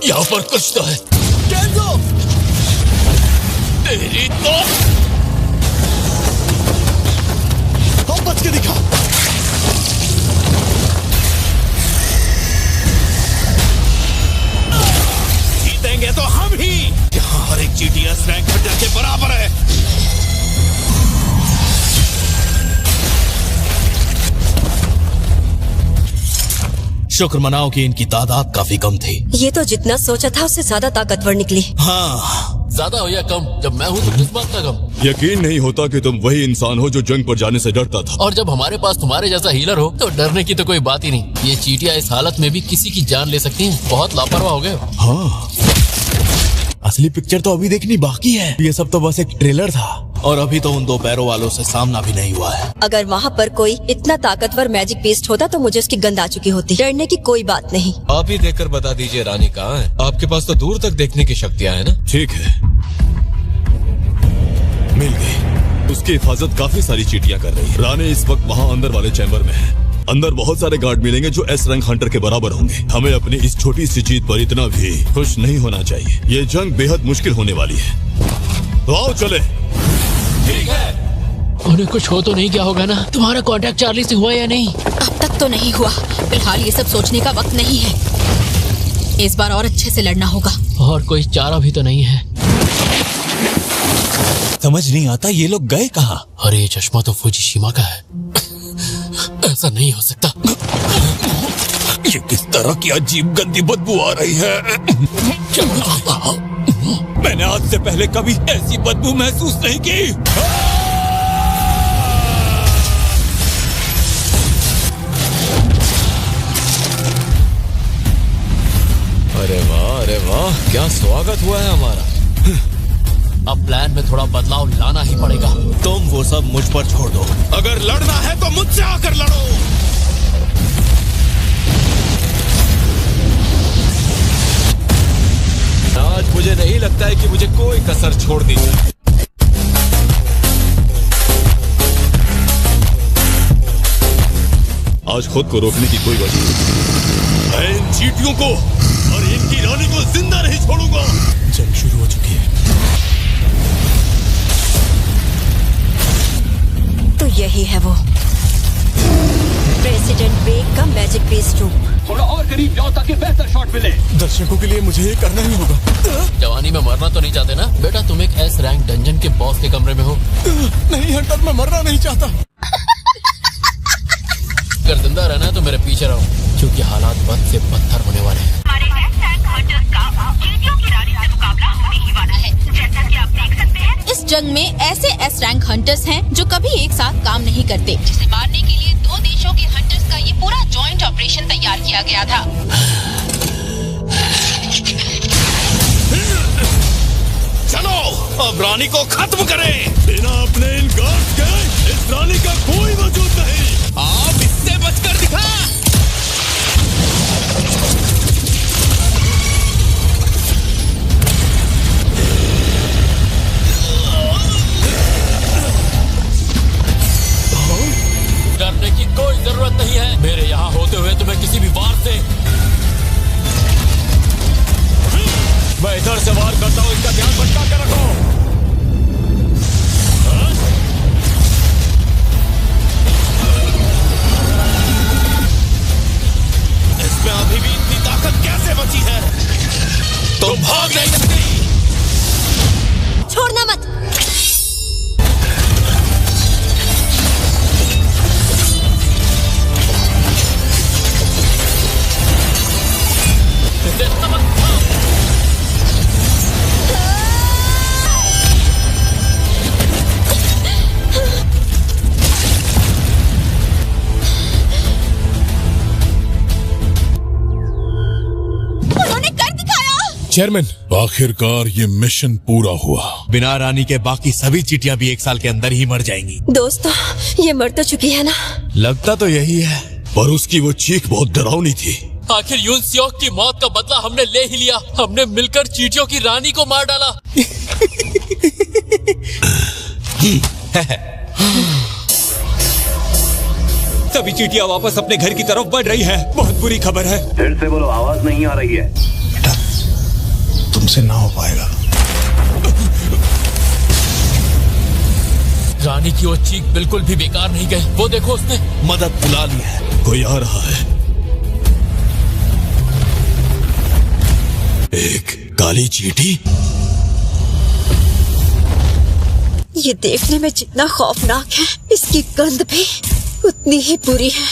यहाँ पर कुछ तो है। केंजो! तेरी तो हम बच के दिखा। जीतेंगे तो हम ही। यहाँ हर एक GTS रैंक हंटर के बराबर है। शुक्र मनाओ कि इनकी तादाद काफी कम थी। ये तो जितना सोचा था उससे ज्यादा ताकतवर निकली। हाँ, ज्यादा हो या कम, जब मैं हूँ तो किस बात का गम। यकीन नहीं होता कि तुम वही इंसान हो जो जंग पर जाने से डरता था। और जब हमारे पास तुम्हारे जैसा हीलर हो तो डरने की तो कोई बात ही नहीं। ये चींटियां इस हालत में भी किसी की जान ले सकती हैं। बहुत लापरवाह हो गए हो। हाँ, असली पिक्चर तो अभी देखनी बाकी है। ये सब तो बस एक ट्रेलर था और अभी तो उन दो पैरों वालों से सामना भी नहीं हुआ है। अगर वहाँ पर कोई इतना ताकतवर मैजिक बीस्ट होता तो मुझे उसकी गंध आ चुकी होती। डरने की कोई बात नहीं। आप ही देखकर बता दीजिए रानी कहाँ है। आपके पास तो दूर तक देखने की शक्तियाँ हैं ना। ठीक है, मिल गई। उसकी हिफाजत काफी सारी चींटियां कर रही है। रानी इस वक्त वहाँ अंदर वाले चैम्बर में है। अंदर बहुत सारे गार्ड मिलेंगे जो S रैंक हंटर के बराबर होंगे। हमें अपनी इस छोटी सी जीत पर इतना भी खुश नहीं होना चाहिए। ये जंग बेहद मुश्किल होने वाली है। तो आओ चले। ठीक है। उन्हें कुछ हो तो नहीं क्या होगा ना? तुम्हारा कांटेक्ट चार्ली से हुआ या नहीं? अब तक तो नहीं हुआ। फिलहाल ये सब सोचने का वक्त नहीं है। इस बार और अच्छे से लड़ना होगा। और कोई चारा भी तो नहीं है। समझ नहीं आता ये लोग गए कहाँ। अरे ये चश्मा तो फुजीशिमा का है। ऐसा नहीं हो सकता। ये किस तरह की अजीब गंदी बदबू आ रही है। मैंने आज से पहले कभी ऐसी बदबू महसूस नहीं की। अरे वाह, क्या स्वागत हुआ है हमारा। अब प्लान में थोड़ा बदलाव लाना ही पड़ेगा। तुम वो सब मुझ पर छोड़ दो। अगर लड़ना है तो मुझसे आकर लड़ो। आज मुझे नहीं लगता है कि मुझे कोई कसर छोड़ दी। आज खुद को रोकने की कोई वजह नहीं। मैं इन चींटियों को और इनकी रानी को जिंदा नहीं छोड़ूंगा। जंग शुरू हो चुकी है। तो यही है वो प्रेसिडेंट बेग का मैजिक बीस्ट रूप। थोड़ा और करीब जाओ ताकि बेहतर शॉट मिले। दर्शकों के लिए मुझे ये करना ही होगा। जवानी में मरना तो नहीं चाहते ना बेटा? तुम एक S रैंक डंजन के बॉस के कमरे में हो। नहीं हंटर, मैं मरना नहीं चाहता। अगर जिंदा रहना है तो मेरे पीछे रहो, क्योंकि हालात बद से बदतर होने वाले हैं। हमारे S रैंक हंटर्स का चींटियों की रानी से मुकाबला होने ही वाला है। जैसा कि आप देख सकते हैं, इस जंग में ऐसे S रैंक हंटर्स हैं जो कभी एक साथ काम नहीं करते, जिसे मारने के लिए दो देशों के हंटर्स का ये पूरा जॉइंट ऑपरेशन तैयार किया गया था। चलो अब रानी को खत्म करें। बिना अपने इन गार्ड्स के इस रानी का कोई वजूद नहीं। आप इससे बचकर दिखा। डरने की कोई जरूरत नहीं है। मेरे यहाँ होते हुए तुम्हें किसी भी वार से। मैं इधर से वार करता हूँ, इसका ध्यान भटका के रखो। इसमें अभी भी इतनी ताकत कैसे बची है? तुम भाग नहीं सकती। छोड़ना मत। चेयरमैन, आखिरकार ये मिशन पूरा हुआ। बिना रानी के बाकी सभी चींटियां भी 1 साल के अंदर ही मर जाएंगी। दोस्तों, ये मर तो चुकी है ना? लगता तो यही है, पर उसकी वो चीख बहुत डरावनी थी। आखिर यून सियोक की मौत का बदला हमने ले ही लिया। हमने मिलकर चींटियों की रानी को मार डाला। सभी चींटियां वापस अपने घर की तरफ बढ़ रही है। बहुत बुरी खबर है। फिर से बोलो, आवाज नहीं आ रही है। तुमसे ना हो पाएगा। रानी की वो चीख बिल्कुल भी बेकार नहीं गई। वो देखो उसने मदद बुला ली है। कोई आ रहा है। एक काली चींटी। ये देखने में जितना खौफनाक है, इसकी गंध भी उतनी ही बुरी है।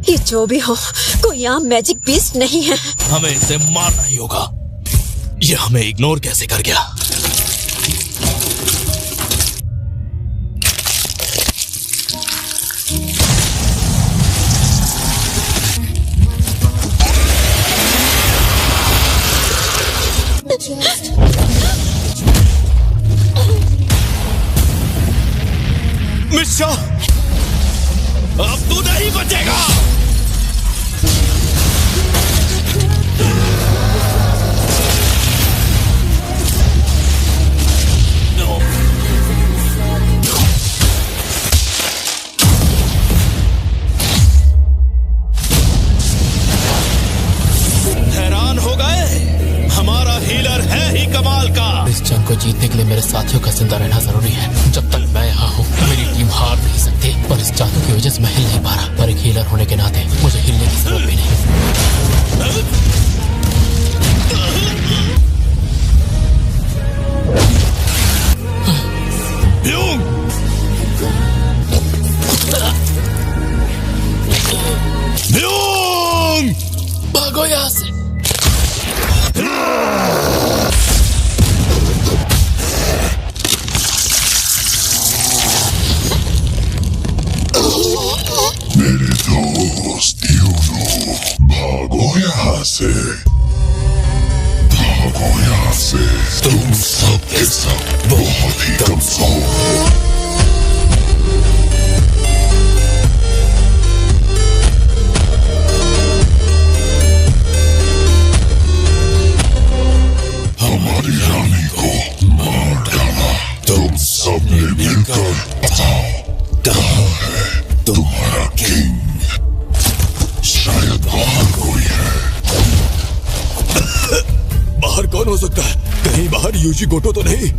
ये जो भी हो, कोई आम मैजिक बीस्ट नहीं है। हमें इसे मारना ही होगा। ये हमें इग्नोर कैसे कर गया? मिर्चा, अब तू नहीं बचेगा। हैरान हो गए? हमारा हीलर है ही कमाल का। इस जंग को जीतने के लिए मेरे साथियों का जिंदा रहना जरूरी है। जब तक मैं यहाँ हूँ मेरी टीम हार नहीं सकती। पर इस जादू की वजह से मैं हिल नहीं पा रहा। पर एक हीलर होने के नाते मुझे हिलने की जरूरत भी नहीं। भागो यहाँ से। मेरे दोस्त यूनो, भागो यहाँ से, भागो यहाँ से। तुम सब के सब बहुत ही कमजोर। हमारी रानी को मार डाला। तुम सब ने मिलकर बताओ कहाँ है तुम्हारा किंग? शायद बाहर कोई है। बाहर कौन हो सकता है? कहीं बाहर यूजी गोटो तो नहीं?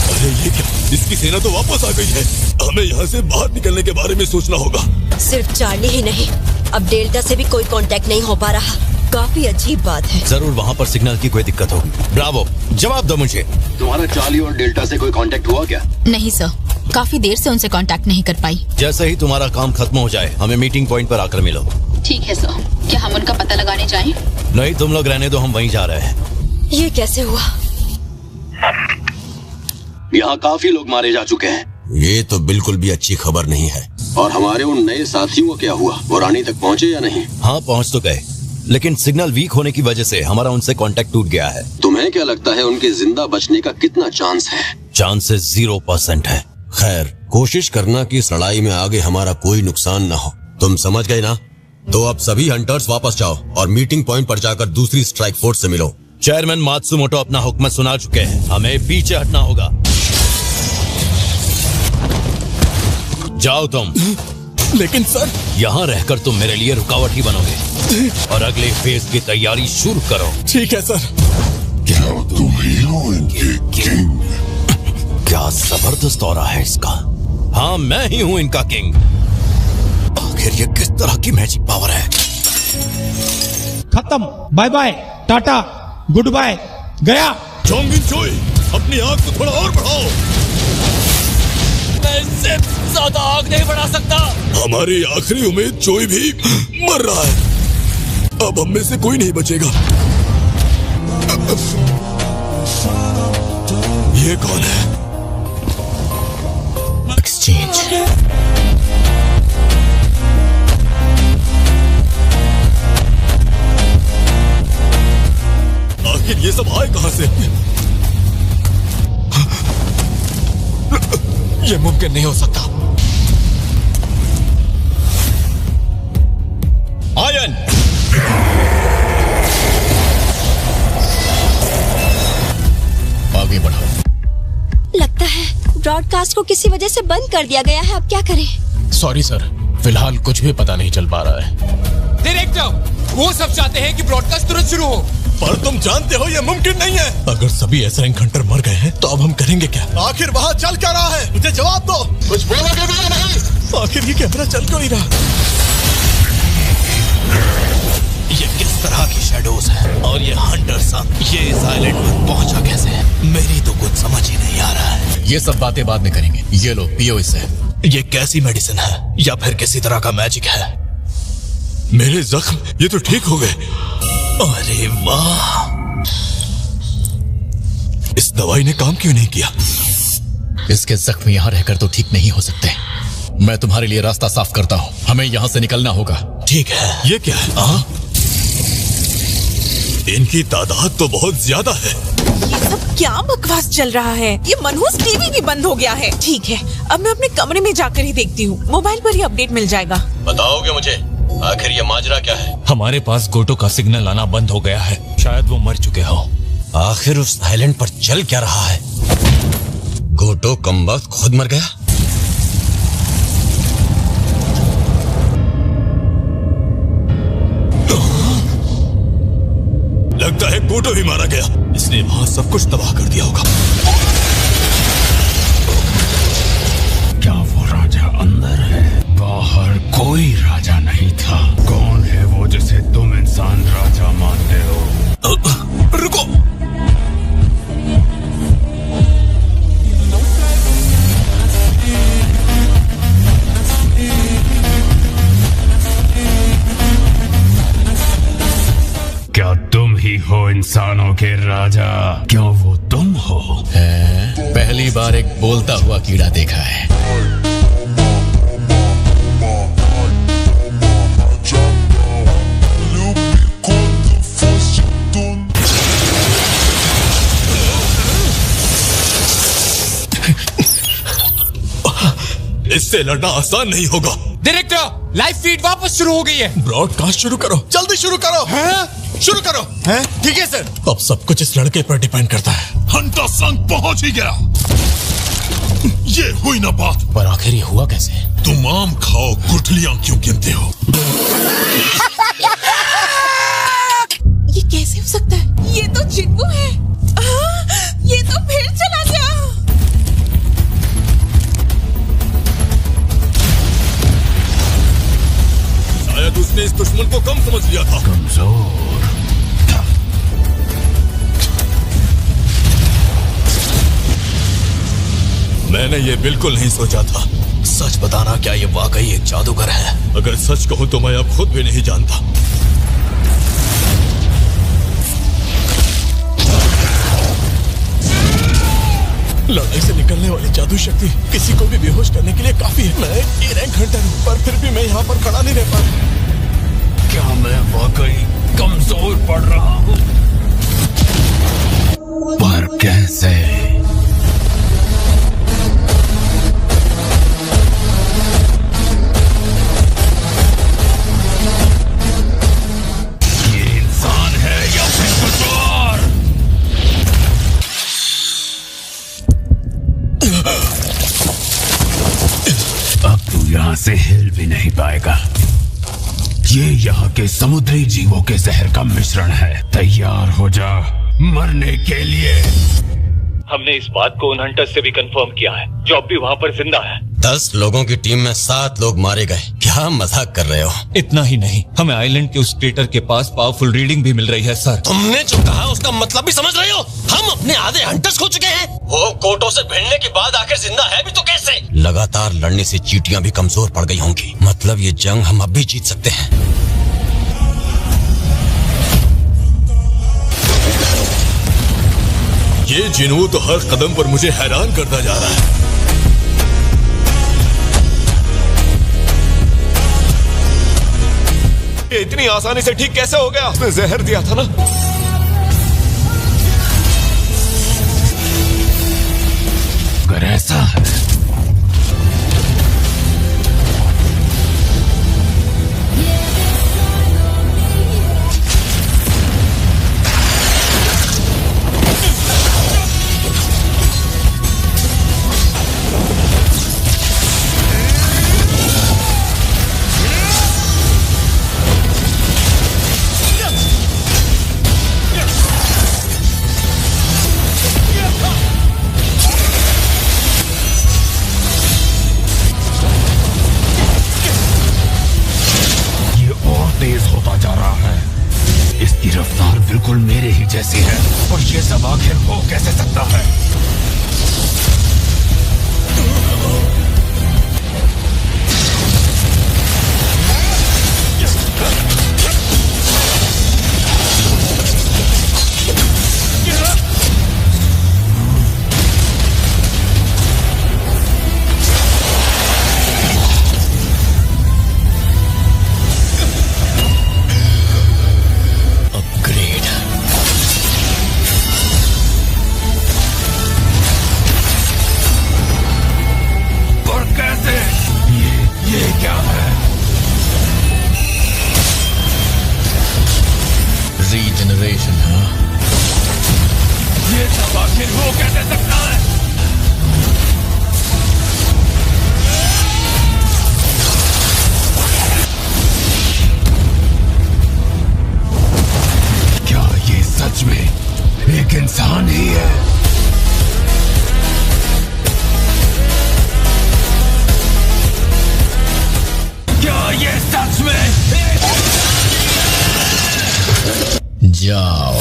अरे ये क्या? इसकी सेना तो वापस आ गई है। हमें यहाँ से बाहर निकलने के बारे में सोचना होगा। सिर्फ चार्ली ही नहीं, अब डेल्टा से भी कोई कांटेक्ट नहीं हो पा रहा। काफी अजीब बात है। जरूर वहाँ पर सिग्नल की कोई दिक्कत होगी। ब्रावो, जवाब दो मुझे। तुम्हारा चार्ली और डेल्टा से कोई कांटेक्ट हुआ क्या? नहीं सर, काफी देर से उनसे कांटेक्ट नहीं कर पाई। जैसे ही तुम्हारा काम खत्म हो जाए हमें मीटिंग पॉइंट पर आकर मिलो। ठीक है सर। क्या हम उनका पता लगाने जाएं? नहीं, तुम लोग रहने दो, हम वहीं जा रहे हैं। ये कैसे हुआ? यहाँ काफी लोग मारे जा चुके हैं। ये तो बिल्कुल भी अच्छी खबर नहीं है। और हमारे उन नए साथियों को क्या हुआ? वो रानी तक पहुँचे या नहीं? हाँ, पहुँच तो गए, लेकिन सिग्नल वीक होने की वजह से हमारा उनसे कांटेक्ट टूट गया है। तुम्हें क्या लगता है उनके जिंदा बचने का कितना चांस है? चांसेस 0% है। खैर, कोशिश करना कि इस लड़ाई में आगे हमारा कोई नुकसान न हो। तुम समझ गए ना? तो अब सभी हंटर्स वापस जाओ और मीटिंग पॉइंट पर जाकर दूसरी स्ट्राइक फोर्स से मिलो। चेयरमैन मात्सुमोटो अपना हुक्म सुना चुके हैं, हमें पीछे हटना होगा। जाओ तुम। लेकिन सर, यहाँ रहकर तुम मेरे लिए रुकावट ही बनोगे और अगले फेज की तैयारी शुरू करो। ठीक है सर। क्या तुम ही हो इनके किंग? क्या जबरदस्त ऑरा है इसका। हाँ, मैं ही हूँ इनका किंग। आखिर ये किस तरह की मैजिक पावर है? खत्म। बाय बाय, टाटा, गुड बाय, गया। चोंगिन चोई, अपनी आग को थोड़ा और बढ़ाओ। मैं इससे ज्यादा आग नहीं बढ़ा सकता। हमारी आखिरी उम्मीद चोई भी मर रहा है। अब हम में से कोई नहीं बचेगा। ये कौन है? एक्सचेंज। आखिर ये सब आए कहां से? ये मुमकिन नहीं हो सकता। आयन, आगे बढ़ो। लगता है ब्रॉडकास्ट को किसी वजह से बंद कर दिया गया है। अब क्या करें? सॉरी सर, फिलहाल कुछ भी पता नहीं चल पा रहा है। डायरेक्टर, वो सब चाहते हैं कि ब्रॉडकास्ट तुरंत शुरू हो। पर तुम जानते हो ये मुमकिन नहीं है। अगर सभी एस रैंक हंटर मर गए हैं तो अब हम करेंगे क्या? आखिर वहाँ चल क्या रहा है? मुझे जवाब दो। कुछ बोलोगे नहीं? आखिर ये कैमरा चल क्यों नहीं रहा? ये किस तरह की शैडोज है और ये हंटर सन ये इस आइलैंड पर पहुंचा कैसे है? मेरी तो कुछ समझ ही नहीं आ रहा है। ये सब बातें बाद में करेंगे। ये लो पियो इसे। ये कैसी मेडिसिन है या फिर किसी तरह का मैजिक है? मेरे जख्म ये तो ठीक हो गए। अरे वाह, इस दवाई ने काम क्यों नहीं किया? इसके जख्म यहाँ रहकर तो ठीक नहीं हो सकते। मैं तुम्हारे लिए रास्ता साफ करता हूँ। हमें यहाँ से निकलना होगा। ठीक है। ये क्या है? इनकी तादाद तो बहुत ज्यादा है। ये सब क्या बकवास चल रहा है? ये मनहूस टीवी भी बंद हो गया है। ठीक है, अब मैं अपने कमरे में जाकर ही देखती हूँ। मोबाइल पर ही अपडेट मिल जाएगा। बताओगे मुझे आखिर ये माजरा क्या है? हमारे पास गोटो का सिग्नल आना बंद हो गया है। शायद वो मर चुके हो। आखिर उस आइलैंड पर चल क्या रहा है? गोटो कमबख्त खुद मर गया? लगता है गोटो ही मारा गया। इसने वहां सब कुछ तबाह कर दिया होगा। क्या वो राजा अंदर है? बाहर कोई राजा नहीं था। कौन है वो जिसे तुम इंसान राजा मानते हो? रुको, क्या तुम ही हो इंसानों के राजा? क्या वो तुम हो? पहली बार एक बोलता हुआ कीड़ा देखा है। इससे लड़ना आसान नहीं होगा। डायरेक्टर, लाइव फीड वापस शुरू हो गई है। ब्रॉडकास्ट शुरू करो, जल्दी शुरू करो। शुरू करो। ठीक है सर। अब सब कुछ इस लड़के पर डिपेंड करता है। हंटर सन पहुंच ही गया। ये हुई ना बात। पर आखिर ये हुआ कैसे? तुम आम खाओ, गुठलियां क्यों गिनते हो? ये कैसे हो सकता है? ये तो जिन्नू है। ये तो फिर चला गया। शायद उसने इस दुश्मन को कम समझ लिया था। कमजोर था। मैंने ये बिल्कुल नहीं सोचा था। सच बताना, क्या ये वाकई एक जादूगर है? अगर सच कहूं तो मैं अब खुद भी नहीं जानता। लड़ाई से निकलने वाली जादू शक्ति किसी को भी बेहोश करने के लिए काफी है। मैं ए रैंक हंटर हूँ, पर फिर भी मैं यहाँ पर खड़ा नहीं रह पा। क्या मैं वाकई कमजोर पड़ रहा हूँ? पर कैसे? ये इंसान है या फिर कुछ और? अब तू यहाँ से हिल भी नहीं पाएगा। ये यहाँ के समुद्री जीवों के जहर का मिश्रण है। तैयार हो जा मरने के लिए। हमने इस बात को उन हंटर्स से भी कंफर्म किया है जो अब भी वहाँ पर जिंदा है। 10 लोगों की टीम में 7 लोग मारे गए। क्या मजाक कर रहे हो? इतना ही नहीं, हमें आइलैंड के उस क्रेटर के पास पावरफुल रीडिंग भी मिल रही है सर। तुमने जो कहा उसका मतलब भी समझ रहे हो? हम अपने आधे हंटर्स खो चुके हैं। वो कोटो से भिड़ने के बाद आखिर जिंदा है भी तो कैसे? लगातार लड़ने से चींटियां भी कमजोर पड़ गई होंगी। मतलब ये जंग हम अब भी जीत सकते हैं। ये जिन्नू तो हर कदम पर मुझे हैरान करता जा रहा है। ये इतनी आसानी से ठीक कैसे हो गया? उसने जहर दिया था ना। अगर ऐसा है जैसी है, और ये सब आखिर हो कैसे सकता है? रीजनरेशन, हाँ? ये सब आखिर हो कैसे सकता है? क्या ये सच में एक इंसान ही है? क्या ये सच में जाओ।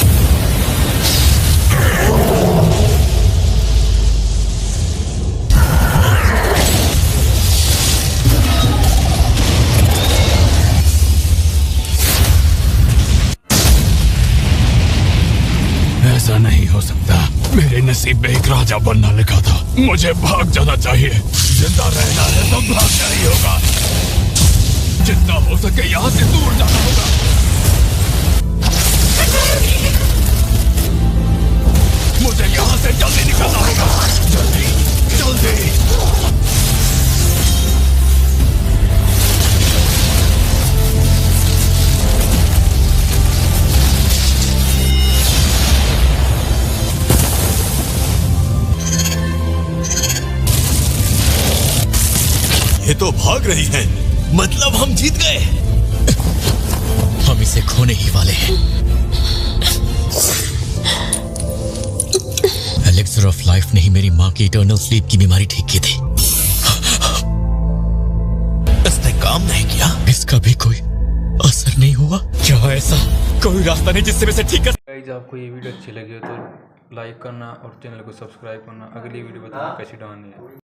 ऐसा नहीं हो सकता। मेरे नसीब में एक राजा बनना लिखा था। मुझे भाग जाना चाहिए। जिंदा रहना है तो भागना ही होगा। जितना हो सके यहाँ से दूर जाना होगा। मुझे यहाँ से जल्दी निकलना होगा। जल्दी जल्दी। ये तो भाग रही हैं। मतलब हम जीत गए। हम इसे खोने ही वाले हैं। एलिक्सर ऑफ लाइफ ने ही मेरी माँ की इटर्नल स्लीप की बीमारी ठीक की थी। इसने काम नहीं किया। इसका भी कोई असर नहीं हुआ। क्या ऐसा कोई रास्ता नहीं जिससे मैं इसे ठीक कर? गाइस, आपको ये वीडियो अच्छी लगी हो तो लाइक करना और चैनल को सब्सक्राइब करना। अगली वीडियो बताना कैसी डालनी है।